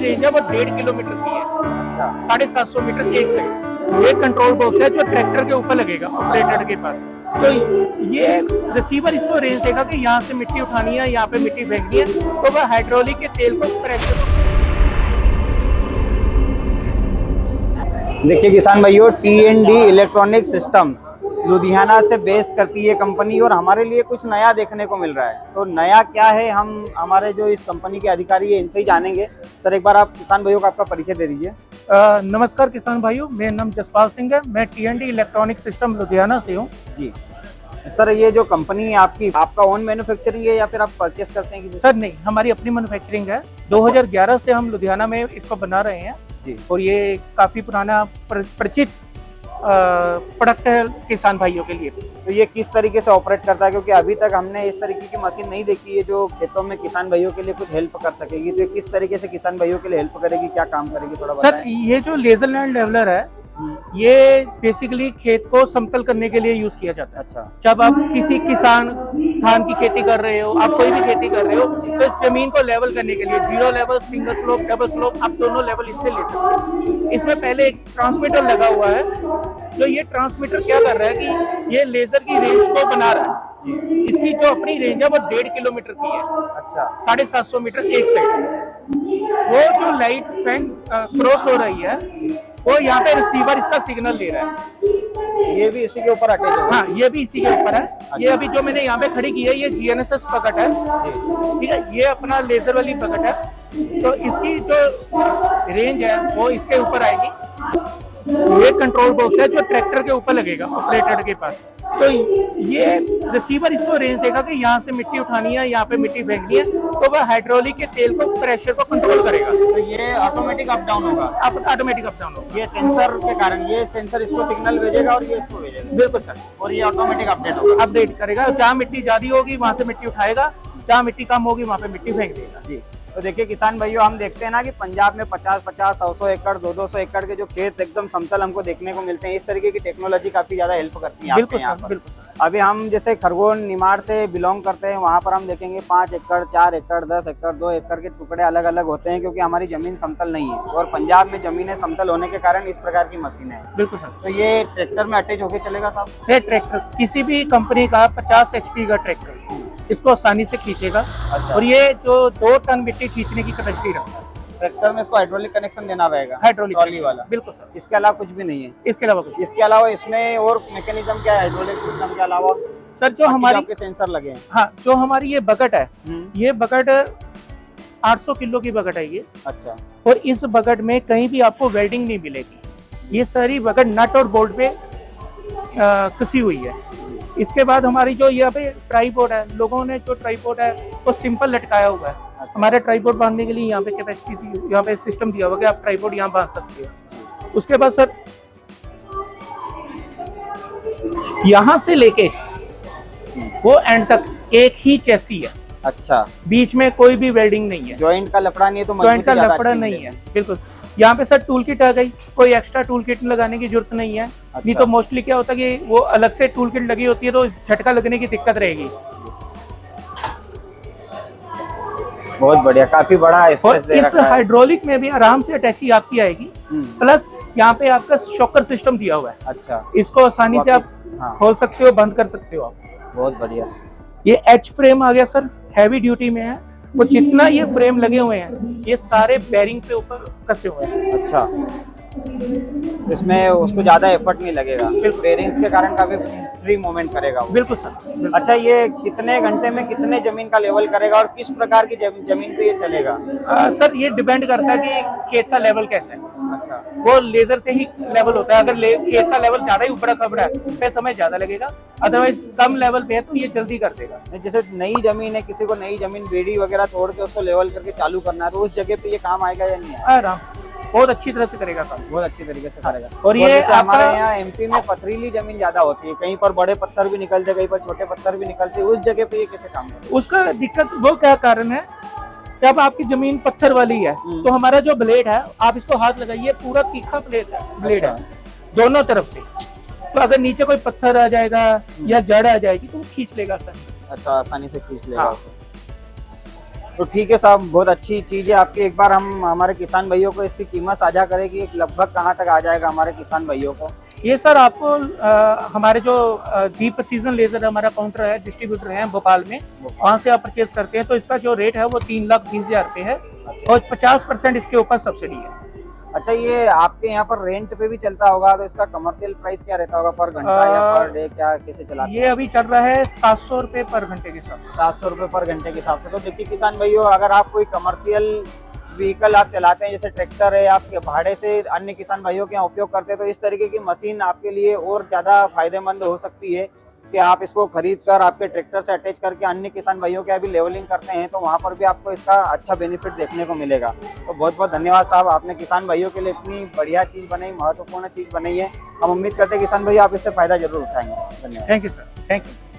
Range है वो 1.5 kilometre की है। अच्छा 750 मीटर एक साइड। ये कंट्रोल बॉक्स है जो ट्रैक्टर के ऊपर लगेगा ऑपरेटर के पास। तो ये रिसीवर इसको रेंज देगा कि यहाँ से मिट्टी उठानी है, यहाँ पे मिट्टी फेंकनी है, तो वह हाइड्रोलिक के तेल को प्रेशर। देखिए किसान भाइयों, T&D इलेक्ट्रॉनिक सिस्टम्स लुधियाना से बेस करती है कंपनी, और हमारे लिए कुछ नया देखने को मिल रहा है। तो नया क्या है, हम हमारे जो इस कंपनी के अधिकारी है इनसे ही जानेंगे। सर एक बार आप किसान भाइयों को आपका परिचय दे दीजिए। नमस्कार किसान भाइयों, मेरा नाम जसपाल सिंह है, मैं T&D इलेक्ट्रॉनिक सिस्टम लुधियाना से हूँ। जी सर, ये जो कंपनी है आपकी, आपका ओन मैन्युफैक्चरिंग है या फिर आप परचेस करते हैं किसी से? सर नहीं, हमारी अपनी मैन्युफैक्चरिंग है। 2011 से हम लुधियाना में इसको बना रहे हैं जी। और ये काफी पुराना परिचित प्रोडक्ट है किसान भाइयों के लिए। तो ये किस तरीके से ऑपरेट करता है, क्योंकि अभी तक हमने इस तरीके की मशीन नहीं देखी है जो खेतों में किसान भाइयों के लिए कुछ हेल्प कर सकेगी। तो ये किस तरीके से किसान भाइयों के लिए हेल्प करेगी, क्या काम करेगी, थोड़ा बताएं। सर ये जो लेजर लैंड लेवलर है, ये बेसिकली खेत को समतल करने के लिए यूज किया जाता है। अच्छा। जब आप किसी किसान धान की खेती कर रहे हो, आप कोई भी खेती कर रहे हो, तो इस जमीन को लेवल करने के लिए zero level, single slope, double slope, आप दोनों लेवल इससे ले सकते हैं। इसमें पहले एक ट्रांसमीटर लगा हुआ है, जो ये ट्रांसमीटर क्या कर रहा है कि ये लेजर की रेंज को बना रहा है। इसकी जो अपनी रेंज है वो 1.5 किलोमीटर की है। अच्छा 750 मीटर एक साइड। वो जो लाइट फैन क्रॉस हो रही है, वो यहाँ पे रिसीवर इसका सिग्नल दे रहा है। ये भी इसी के ऊपर अटैच होगा? हाँ, ये भी इसी के ऊपर है। ये अभी जो मैंने यहाँ पे खड़ी की है, ये GNSS बकेट है, ठीक है। ये अपना लेजर वाली बकेट है, तो इसकी जो रेंज है वो इसके ऊपर आएगी। ये कंट्रोल बॉक्स है जो ट्रैक्टर के ऊपर लगेगा ऑपरेटर के पास। तो ये रिसीवर इसको रेंज देगा कि यहाँ से मिट्टी उठानी है, यहाँ पे मिट्टी फेंकनी है, तो वह हाइड्रोलिक के तेल को, प्रेशर को कंट्रोल करेगा। तो ये ऑटोमेटिक अप डाउन होगा? ऑटोमेटिक अप डाउन होगा। ये सेंसर के कारण, ये सेंसर इसको सिग्नल भेजेगा और ये इसको भेजेगा? बिल्कुल सर। और ये ऑटोमेटिक अपडेट होगा? अपडेट करेगा, जहाँ मिट्टी ज्यादा होगी वहां से मिट्टी उठाएगा, जहाँ मिट्टी कम होगी वहां पे मिट्टी फेंक देगा। जी। तो देखिए किसान भाइयों, हम देखते हैं ना कि पंजाब में 50-50, 100-100 एकड़, 200-200 एकड़ के जो खेत एकदम समतल हमको देखने को मिलते हैं। इस तरीके की टेक्नोलॉजी काफी ज्यादा हेल्प करती है आपके यहाँ पर। बिल्कुल सर। अभी हम जैसे खरगोन निमाड़ से बिलोंग करते हैं, वहाँ पर हम देखेंगे 5 एकड़, 4 एकड़, 10 एकड़, 2 एकड़ के टुकड़े अलग अलग होते हैं, क्योंकि हमारी जमीन समतल नहीं है। और पंजाब में जमीनें समतल होने के कारण इस प्रकार की मशीन है। बिल्कुल सर। तो ये ट्रैक्टर में अटैच होके चलेगा साहब? ये ट्रैक्टर किसी भी कंपनी का 50 HP का ट्रैक्टर इसको आसानी से खींचेगा। अच्छा। और ये जो 2 टन मिट्टी खींचने की कैपेसिटी रखता है। ट्रैक्टर में इसको हाइड्रोलिक कनेक्शन देना रहेगा? हाइड्रोलिक ट्रॉली वाला? बिल्कुल सर। इसके अलावा कुछ भी नहीं है? इसके अलावा कुछ? इसके अलावा इसमें और मैकेनिज्म क्या है हाइड्रोलिक सिस्टम के अलावा? सर जो हमारी आपके सेंसर लगे हैं? हाँ, जो हमारी ये बकेट है, ये बकेट 800 किलो की बकेट है ये। अच्छा। और इस बकेट में कहीं भी आपको वेल्डिंग नहीं मिलेगी। ये सारी बकेट नट और बोल्ट पे कसी हुई है। इसके बाद हमारी जो यहाँ पे ट्राइपॉड है, लोगों ने जो ट्राइपॉड है वो सिंपल लटकाया हुआ है। अच्छा। हमारे ट्राइपॉड बांधने के लिए यहाँ पे कैपेसिटी थी, यहाँ पे सिस्टम दिया हुआ कि आप ट्राइपॉड यहाँ बांध सकते हो। उसके बाद सर यहाँ से लेके वो एंड तक एक ही चेसी है। अच्छा। बीच में कोई भी वेल्डिंग नहीं है, जॉइंट का लफड़ा नहीं है, तो जॉइंट का लफड़ा नहीं है। बिल्कुल। यहाँ पे सर टूल किट आ गई, कोई एक्स्ट्रा टूल किट लगाने की जरूरत नहीं है। अच्छा। नहीं तो मोस्टली क्या होता है कि वो अलग से टूल किट लगी होती है, तो झटका लगने की दिक्कत रहेगी। बहुत बढ़िया, काफी बड़ा और स्पेस दे इस रखा है। हाइड्रोलिक में भी आराम से अटैची आपकी आएगी। प्लस यहाँ पे आपका शॉकर सिस्टम दिया हुआ है। अच्छा। इसको आसानी से आप हाँ। खोल सकते हो, बंद कर सकते हो आप। बहुत बढ़िया। ये H फ्रेम आ गया सर, हैवी ड्यूटी में है। वो जितना ये फ्रेम लगे हुए हैं, ये सारे बेरिंग पे ऊपर कसे हुए हैं। अच्छा। इसमें उसको ज्यादा एफर्ट नहीं लगेगा, बेरिंग्स के कारण काफी फ्री मूवमेंट करेगा वो। बिल्कुल सर। अच्छा, ये कितने घंटे में कितने जमीन का लेवल करेगा और किस प्रकार की जमीन पे ये चलेगा? सर ये डिपेंड करता है कि खेत का लेवल कैसा है। अच्छा। वो लेजर से ही लेवल होता है। अगर खेत का लेवल ज्यादा ही ऊपर खबड़ा है तो समय ज्यादा लगेगा, अदरवाइज कम लेवल पे है तो ये जल्दी कर देगा। जैसे नई जमीन है, किसी को नई जमीन बेड़ी वगैरह तोड़ के उसको लेवल करके चालू करना है, तो उस जगह पे ये काम आएगा या नहीं आएगा? आराम से, बहुत अच्छी तरह से करेगा काम। बहुत अच्छी तरीके से करेगा। और ये जैसे हमारे यहाँ MP में पथरीली जमीन ज्यादा होती है, कहीं पर बड़े पत्थर भी निकलते, कहीं पर छोटे पत्थर भी निकलते, उस जगह पे ये कैसे काम करेगा? उसका दिक्कत वो क्या कारण है, जब आपकी जमीन पत्थर वाली है तो हमारा जो ब्लेड है, आप इसको हाथ लगाइए, पूरा तीखा ब्लेड है दोनों तरफ से। तो अगर नीचे कोई पत्थर आ जाएगा या जड़ आ जाएगी तो वो खींच लेगा आसानी से। अच्छा, आसानी से खींच लेगा। हाँ। तो ठीक है साहब, बहुत अच्छी चीज़ है आपकी। एक बार हम हमारे किसान भाइयों को इसकी कीमत साझा करें कि लगभग कहाँ तक आ जाएगा हमारे किसान भाइयों को। ये सर आपको हमारे जो दीप प्रिसीजन लेजर हमारा काउंटर है, डिस्ट्रीब्यूटर है भोपाल में, वहाँ से आप परचेज करते हैं तो इसका जो रेट है वो 3,20,000 रुपये है और 50% इसके ऊपर सब्सिडी है। अच्छा, ये आपके यहाँ पर रेंट पे भी चलता होगा, तो इसका कमर्शियल प्राइस क्या रहता होगा पर घंटा या पर डे, क्या कैसे चलाते ये अभी चल रहा है 700 रुपये पर घंटे के हिसाब से। 700 रुपये पर घंटे के हिसाब से। तो देखिए किसान भाइयों, अगर आप कोई कमर्शियल व्हीकल आप चलाते हैं, जैसे ट्रैक्टर है, आप भाड़े से अन्य किसान भाइयों के यहाँ उपयोग करते हैं, तो इस तरीके की मशीन आपके लिए और ज़्यादा फायदेमंद हो सकती है कि आप इसको खरीद कर आपके ट्रैक्टर से अटैच करके अन्य किसान भाइयों के अभी लेवलिंग करते हैं, तो वहाँ पर भी आपको इसका अच्छा बेनिफिट देखने को मिलेगा। तो बहुत बहुत धन्यवाद साहब, आपने किसान भाइयों के लिए इतनी बढ़िया चीज़ बनाई, महत्वपूर्ण चीज़ बनाई है। हम उम्मीद करते हैं किसान भाइयों आप इससे फ़ायदा जरूर उठाएंगे। धन्यवाद। Thank you sir, thank you.